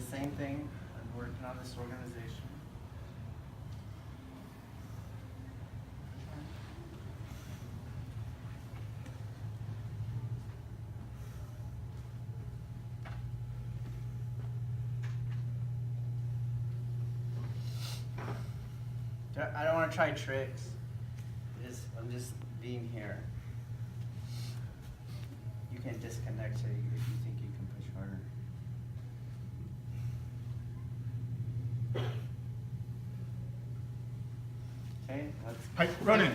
same thing. I'm working on this organization. I don't want to try tricks. I'm just being here. You can disconnect if you think you can push harder. Okay, let's. Hi, running.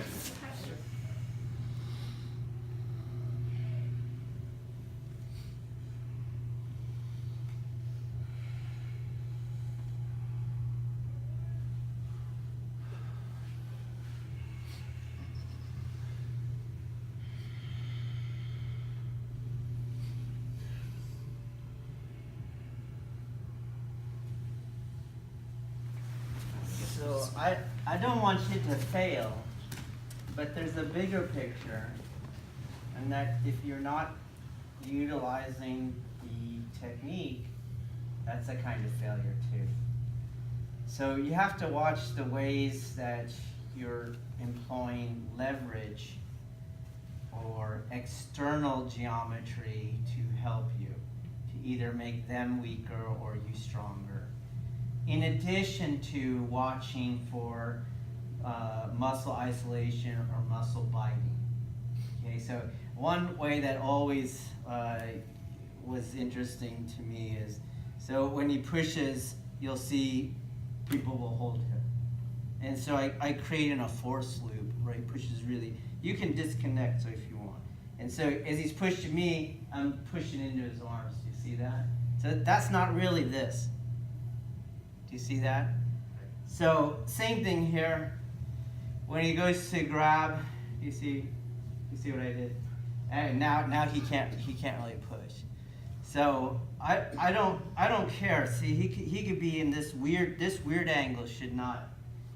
So I don't want you to fail, but there's a bigger picture, and that if you're not utilizing the technique, that's a kind of failure too. So you have to watch the ways that you're employing leverage or external geometry to help you, to either make them weaker or you stronger. In addition to watching for muscle isolation or muscle biting. Okay, so one way that always was interesting to me is, so when he pushes, you'll see people will hold him. And so I create in a force loop where he pushes really, you can disconnect so if you want. And so as he's pushing me, I'm pushing into his arms. Do you see that? So that's not really this. Do you see that? So same thing here. When he goes to grab, you see what I did? And now he can't really push. So I don't care. See, he could be in this weird angle, should not,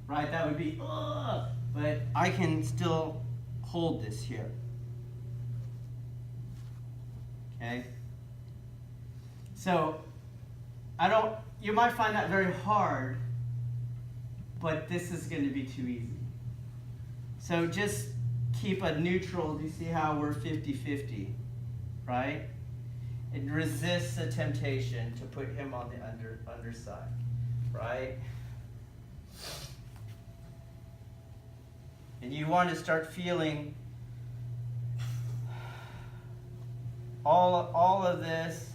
right? That would be, ugh, but I can still hold this here. Okay. So you might find that very hard, but this is going to be too easy. So just keep a neutral. Do you see how we're 50-50, right? And resist the temptation to put him on the underside, right? And you want to start feeling all of this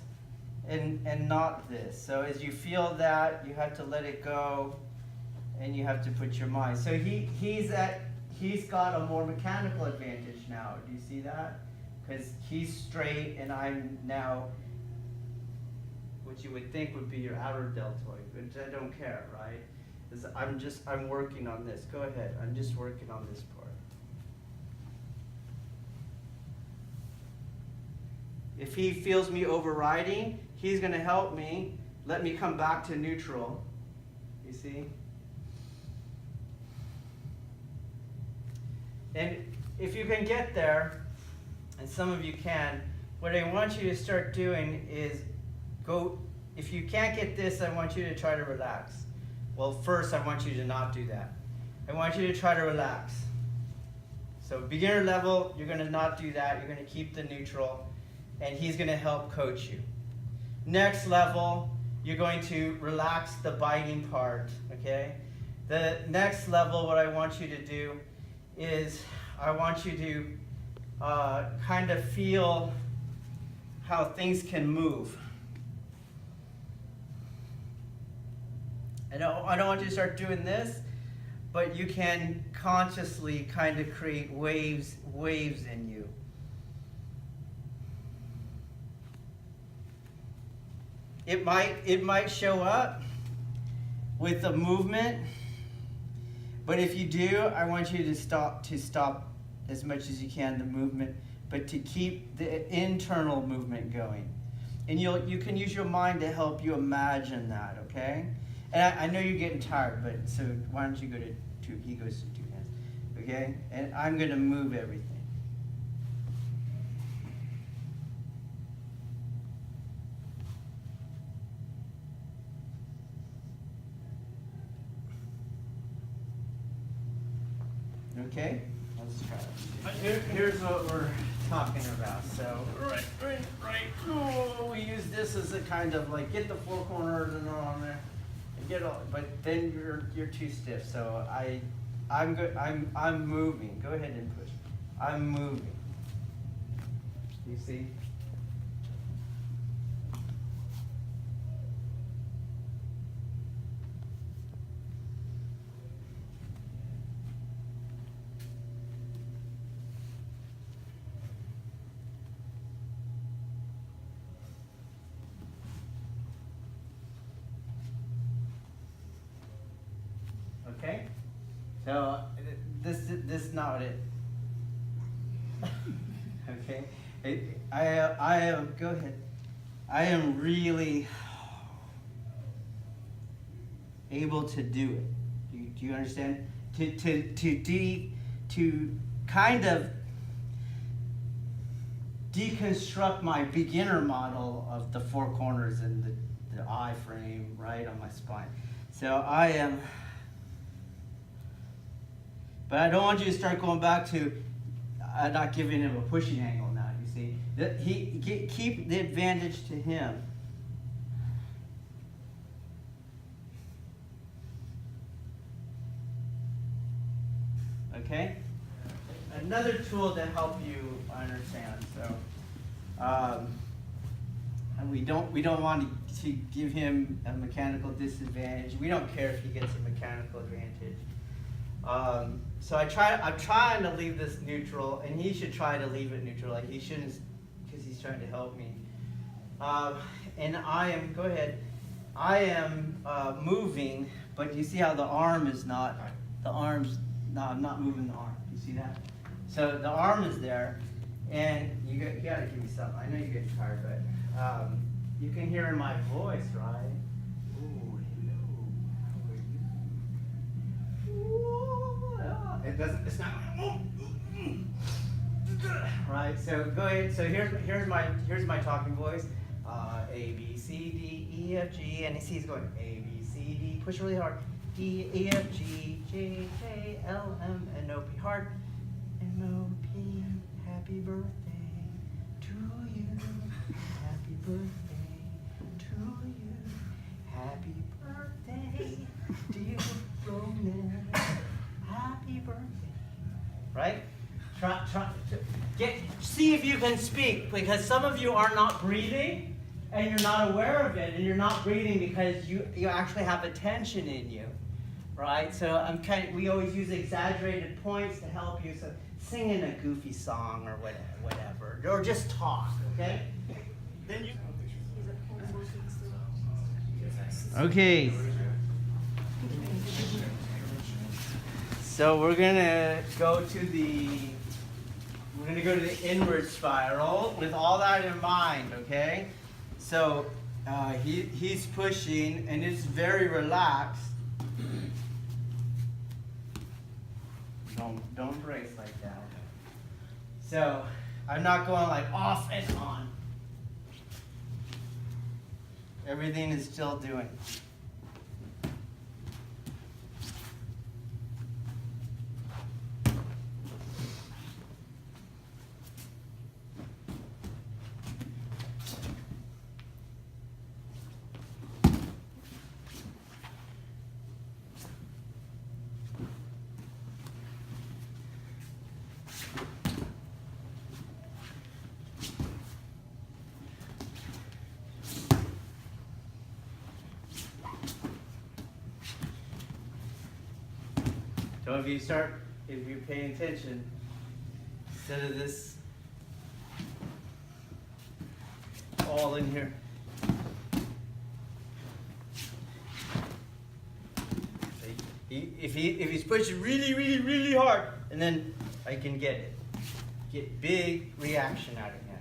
and not this. So as you feel that, you have to let it go, and you have to put your mind. So he's got a more mechanical advantage now. Do you see that? Because he's straight, and I'm now what you would think would be your outer deltoid, which I don't care, right? Because I'm working on this. Go ahead. I'm just working on this part. If he feels me overriding, he's going to help me. Let me come back to neutral. You see? And if you can get there, and some of you can, what I want you to start doing is go, if you can't get this, I want you to try to relax. Well, first, I want you to not do that. I want you to try to relax. So beginner level, you're going to not do that. You're going to keep the neutral, and he's going to help coach you. Next level, you're going to relax the biting part, okay? The next level, what I want you to do is I want you to kind of feel how things can move. I don't want you to start doing this, but you can consciously kind of create waves in you. It might show up with a movement, but if you do, I want you to stop as much as you can the movement, but to keep the internal movement going. And you can use your mind to help you imagine that, okay? And I know you're getting tired, but so why don't you go to two? He goes to 2 hands, okay? And I'm going to move everything. Okay? Let's try it. Here's what we're talking about. So, right. Oh, we use this as a kind of like get the four corners and all on there, and get all. But then you're too stiff. So I'm good. I'm moving. Go ahead and push. I'm moving. You see? Okay, so this is not it. Okay, I am. Go ahead. I am really able to do it. Do you understand? To kind of deconstruct my beginner model of the four corners and the I frame right on my spine. So I am. But I don't want you to start going back to not giving him a pushing angle now, you see. Keep the advantage to him. Okay? Another tool to help you understand. So, and we don't want to give him a mechanical disadvantage. We don't care if he gets a mechanical advantage. So I'm trying to leave this neutral, and he should try to leave it neutral. Like he shouldn't, because he's trying to help me. And I am, go ahead, I am moving, but you see how the arm is not, I'm not moving the arm. You see that? So the arm is there, and you gotta give me something. I know you get tired, but you can hear in my voice, right? Oh, hello. It's not right. So go ahead. So here's my talking voice. A B C D E F G, and he's going A B C D. Push really hard. E F G J K L M N O P. Hard. M O P. Happy birthday to you. Happy birthday to you. Happy birthday, dear Roman. Happy birthday. Right? See if you can speak, because some of you are not breathing and you're not aware of it, and you're not breathing because you actually have a tension in you. Right? So we always use exaggerated points to help you. So sing in a goofy song or whatever. Or just talk, okay? Then you Okay. So we're gonna go to the inward spiral with all that in mind, okay? So he's pushing and it's very relaxed. Don't brace like that. So I'm not going like off and on. Everything is still doing. So if you're paying attention, instead of this all in here. If he's pushing really, really, really hard, and then I can get big reaction out of him.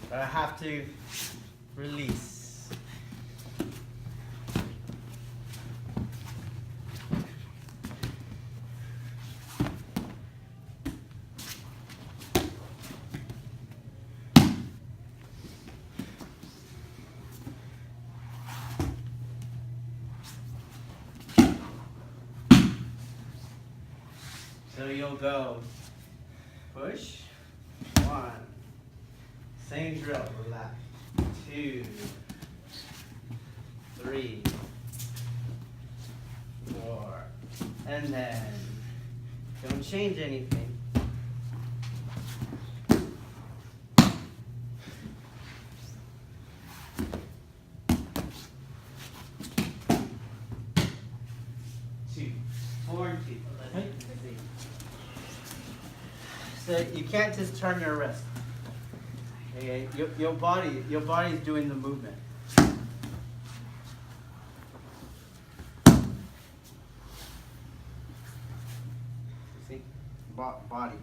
But I have to release. So you'll go push, 1, same drill, relax, 2, 3, 4, and then don't change anything. 2, 4, and 2. So you can't just turn your wrist. Okay, your body's doing the movement. See, body.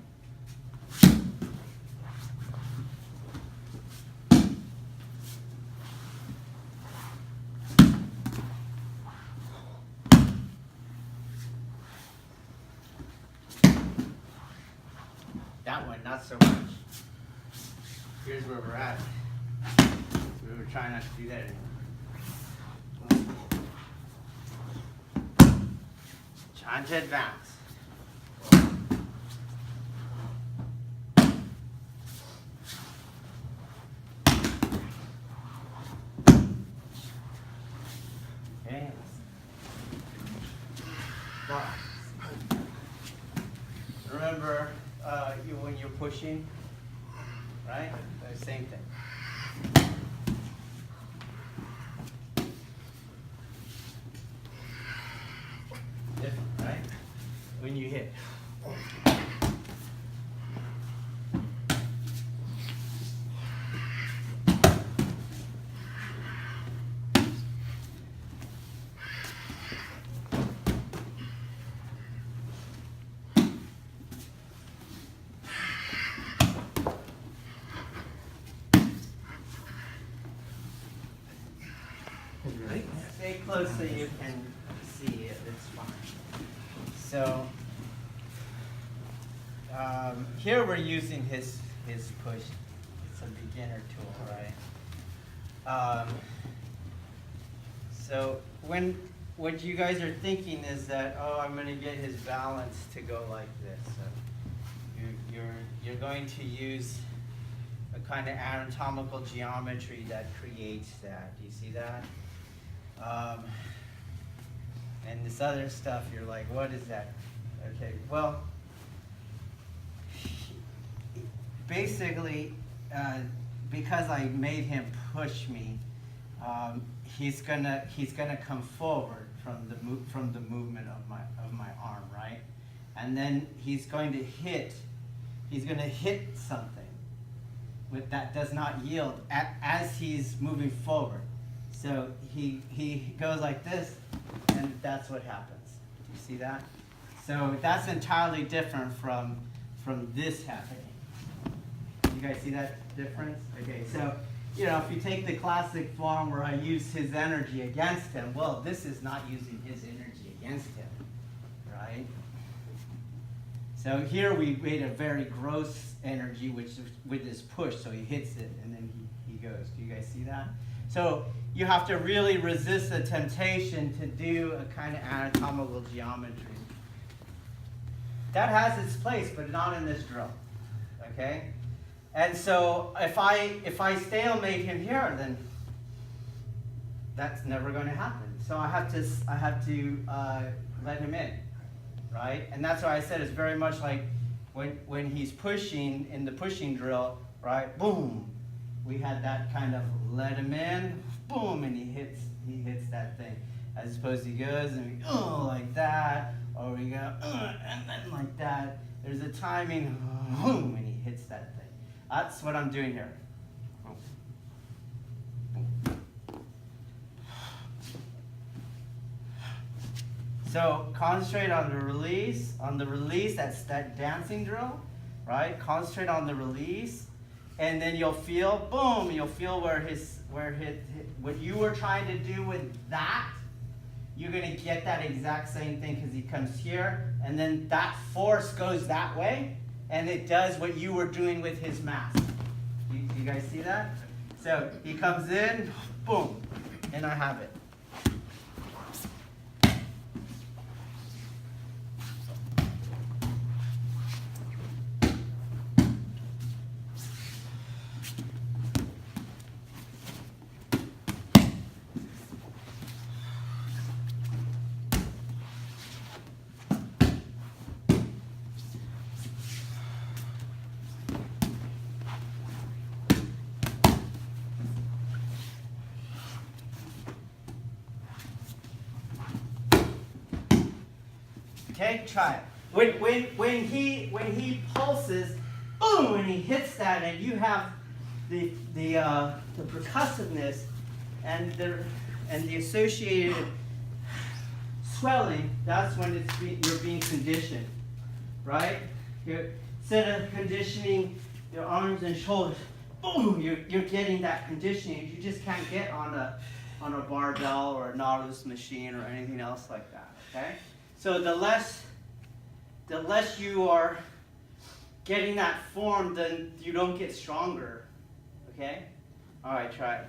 That one, not so much. Here's where we're at. We were trying not to do that anymore. Trying to advance. Okay. Remember, when you're pushing, right? The same thing. Different, right? When you hit. Stay close so you can see it. It's fine. So here we're using his push. It's a beginner tool, right? So what you guys are thinking is that, oh, I'm going to get his balance to go like this. So you're going to use a kind of anatomical geometry that creates that. Do you see that? And this other stuff, you're like, what is that? Okay, well, basically, because I made him push me, he's gonna come forward from the movement of my arm, right? And then he's going to hit something that does not yield as he's moving forward. So he goes like this, and that's what happens. Do you see that? So that's entirely different from this happening. You guys see that difference? Okay, so if you take the classic form where I use his energy against him, well, this is not using his energy against him, right? So here we made a very gross energy, which is with his push, so he hits it, and then he goes. Do you guys see that? So you have to really resist the temptation to do a kind of anatomical geometry. That has its place, but not in this drill, okay? And so if I stalemate him here, then that's never going to happen. So I have to let him in, right? And that's why I said it's very much like when he's pushing in the pushing drill, right? Boom. We had that kind of let him in, boom, and he hits that thing. As opposed to he goes and we like that, or we go and then like that. There's a timing, boom, and he hits that thing. That's what I'm doing here. So concentrate on the release. That's that dancing drill, right? Concentrate on the release. And then you'll feel, boom, you'll feel where what you were trying to do with that, you're going to get that exact same thing because he comes here, and then that force goes that way, and it does what you were doing with his mass. You guys see that? So he comes in, boom, and I have it. Okay, try it. When he pulses, boom, and he hits that, and you have the percussiveness and the associated swelling. That's when you're being conditioned, right? Instead of conditioning your arms and shoulders, boom, you're getting that conditioning. You just can't get on a barbell or a Nautilus machine or anything else like that. Okay, so the less you are getting that form, then you don't get stronger. Okay, all right, try it.